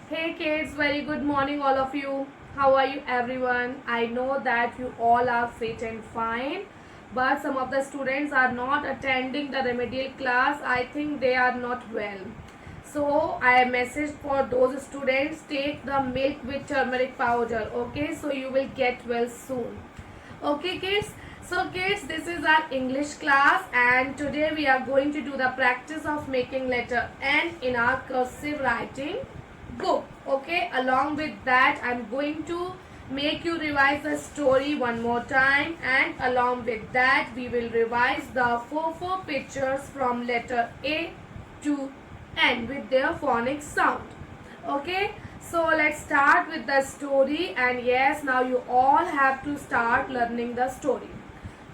Hey kids, very good morning all of you. How are you everyone? I know that you all are fit and fine, but some of the students are not attending the remedial class. I think they are not well. So I message for those students, take the milk with turmeric powder. Okay, so you will get well soon. Okay kids, so kids, this is our English class and today we are going to do the practice of making letter N in our cursive writing book. Okay, along with that I'm going to make you revise the story one more time, and along with that we will revise the four pictures from letter A to N with their phonics sound. Okay, so let's start with the story, and yes, now you all have to start learning the story.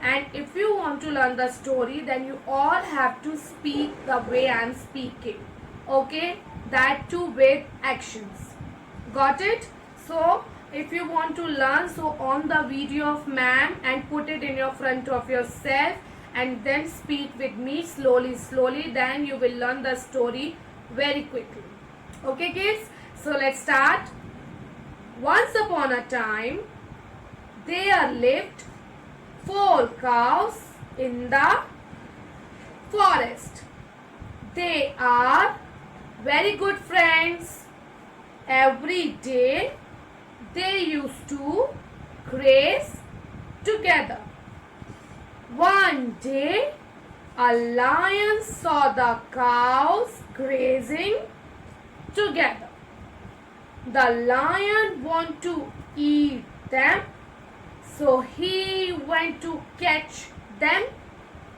And if you want to learn the story, then you all have to speak the way I'm speaking. Okay, that too with actions. Got it? So if you want to learn, so on the video of ma'am and put it in your front of yourself and then speak with me slowly, then you will learn the story very quickly. Okay kids, so let's start. Once upon a time there lived 4 cows in the forest. They are very good friends. Every day they used to graze together. One day a lion saw the cows grazing together. The lion wanted to eat them, so he went to catch them.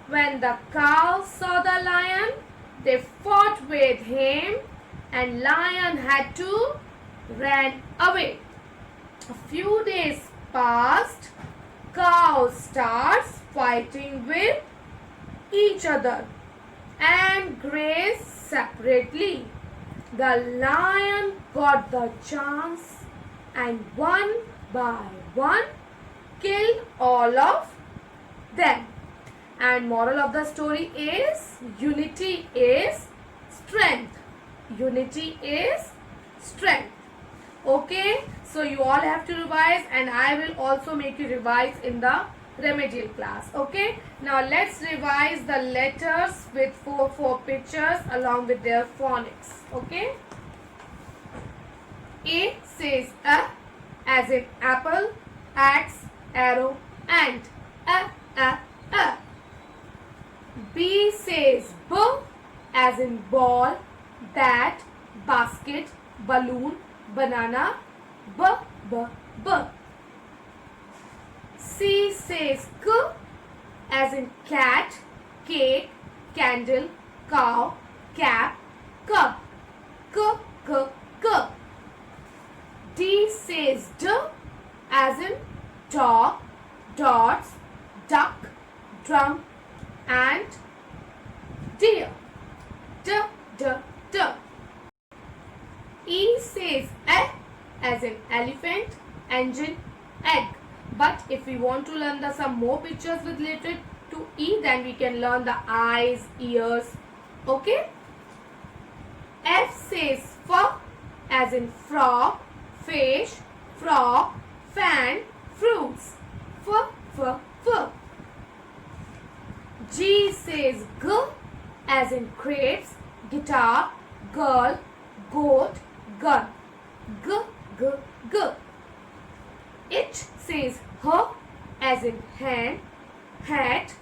When the cows saw the lion, they fought with him and lion had to run away. A few days passed. Cows starts fighting with each other and graze separately. The lion got the chance and one by one killed all of them. And moral of the story is unity is strength. Unity is strength. Okay, so you all have to revise, and I will also make you revise in the remedial class. Okay, now let's revise the letters with four pictures along with their phonics. Okay, A says a as in apple, axe, arrow, ant. A. B says b as in ball, bat, basket, balloon, banana. B. C says k as in cat, cake, candle, cow, cap, cup. K. D says d as in dog, dots, duck, drum, and deer. D. E says e as in elephant, engine, egg. But if we want to learn some more pictures with related to E, then we can learn the eyes, ears. Okay. F says f as in frog, fish, frog, fan, fruits. F. G says g as in grapes, guitar, girl, goat, gun. G. H says h as in hand, hat,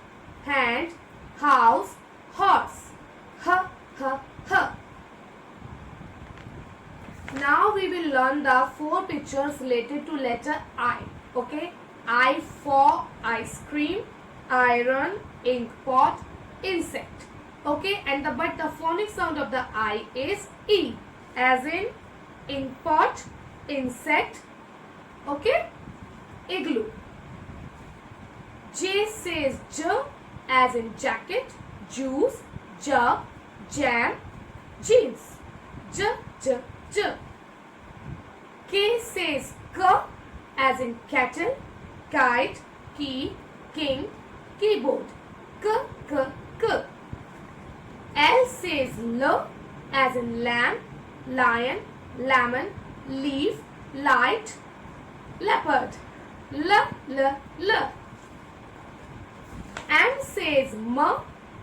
hand, house, horse. H. Now we will learn the 4 pictures related to letter I. Okay, I for ice cream, iron, ink pot, insect. Okay, and but the phonic sound of the I is E as in ink pot, insect. Okay, igloo. J says J as in jacket, juice, jug, jam, jeans. J. K says K as in kettle, kite, key, king, keyboard. K. L says L as in lamb, lion, lemon, leaf, light, leopard. L, l, l. N says m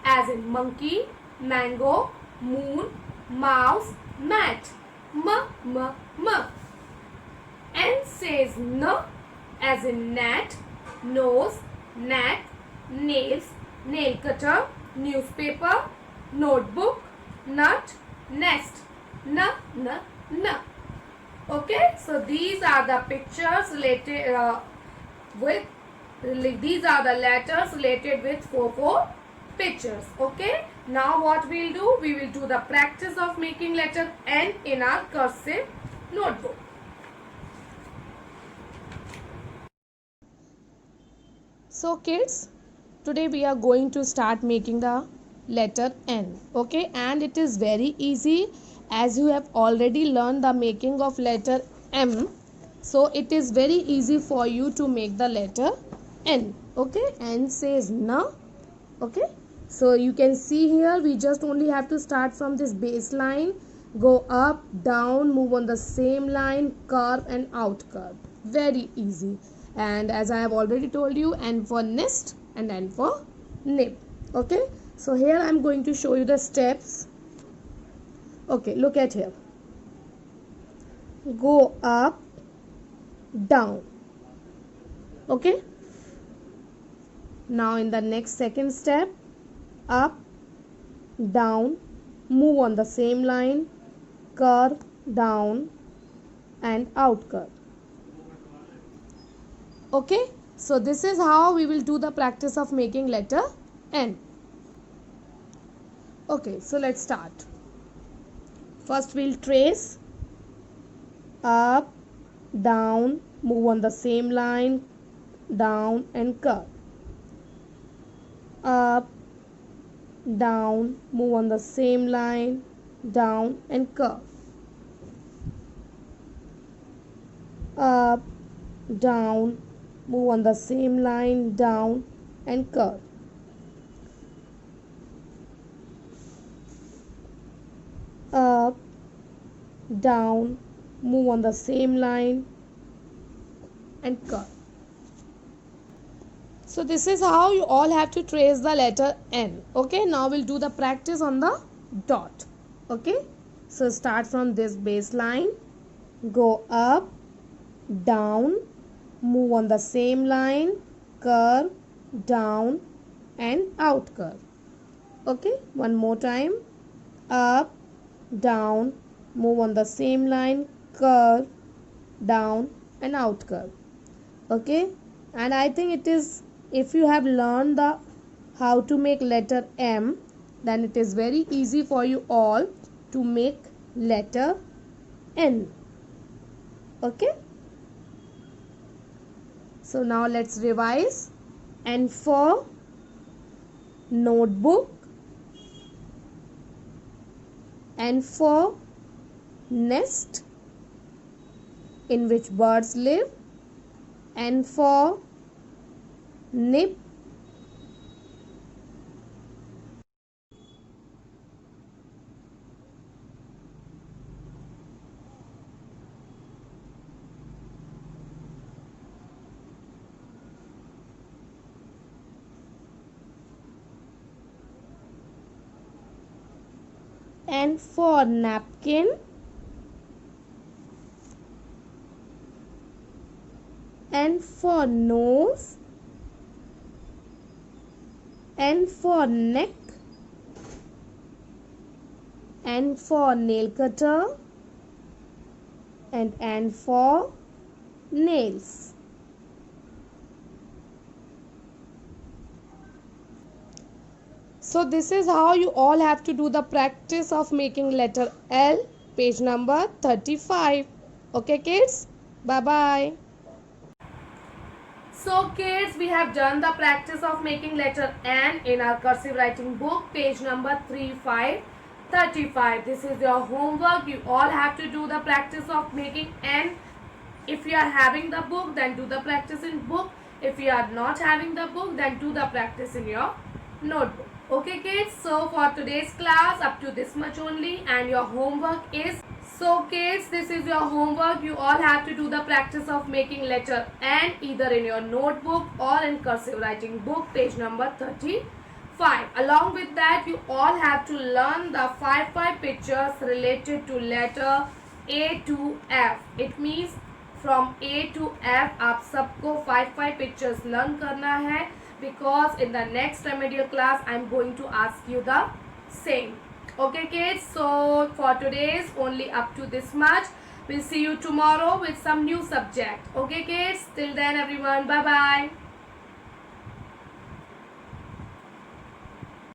as in monkey, mango, moon, mouse, mat. M, m, m. N says n as in gnat, nose, neck, nails, nail cutter, newspaper, notebook, nut, nest. N, n, n. Okay, so these are the pictures related with these are the letters related with four pictures. Okay, now what we'll do, we will do the practice of making letter N in our cursive notebook. So kids, today we are going to start making the letter N. Okay, and it is very easy as you have already learned the making of letter M. So it is very easy for you to make the letter N. Okay, N says na. Okay, so you can see here we just only have to start from this baseline, go up, down, move on the same line, curve and out curve. Very easy. And as I have already told you, N for nest and N for nib. Okay, so here I am going to show you the steps. Okay, look at here. Go up, down. Okay, now in the next second step, up, down, move on the same line, curve, down and out curve. Okay, so this is how we will do the practice of making letter N. Okay, so let's start. First we'll trace up, down, move on the same line, down and curve. Up, down, move on the same line, down and curve. Up, down, move on the same line, down and curve. Up, down, move on the same line and curve. So this is how you all have to trace the letter N. Okay, now we'll do the practice on the dot. Okay, so start from this baseline, go up, down, move on the same line, curve, down and out curve. Okay, one more time, up, down, move on the same line, curve, down and out curve. Okay, and I think it is, if you have learned the how to make letter M, then it is very easy for you all to make letter N. Okay, so now let's revise. N for notebook, N for nest in which birds live, N for nib, N for napkin, N for nose, N for neck, N for nail cutter and N for nails. So this is how you all have to do the practice of making letter L, page number 35. Okay kids, bye bye. So kids, we have done the practice of making letter N in our cursive writing book, page number 35. This is your homework. You all have to do the practice of making N. If you are having the book, then do the practice in book. If you are not having the book, then do the practice in your notebook. Okay kids, so for today's class, up to this much only, and your homework is So kids, this is your homework. You all have to do the practice of making letter N either in your notebook or in cursive writing book, page number 35. Along with that, you all have to learn the 5 pictures related to letter A to F. It means from A to F आप सबको 5 pictures learn करना है, because in the next remedial class I am going to ask you the same. Okay kids, so for today's only up to this much. We'll see you tomorrow with some new subject. Okay kids, till then everyone, bye bye.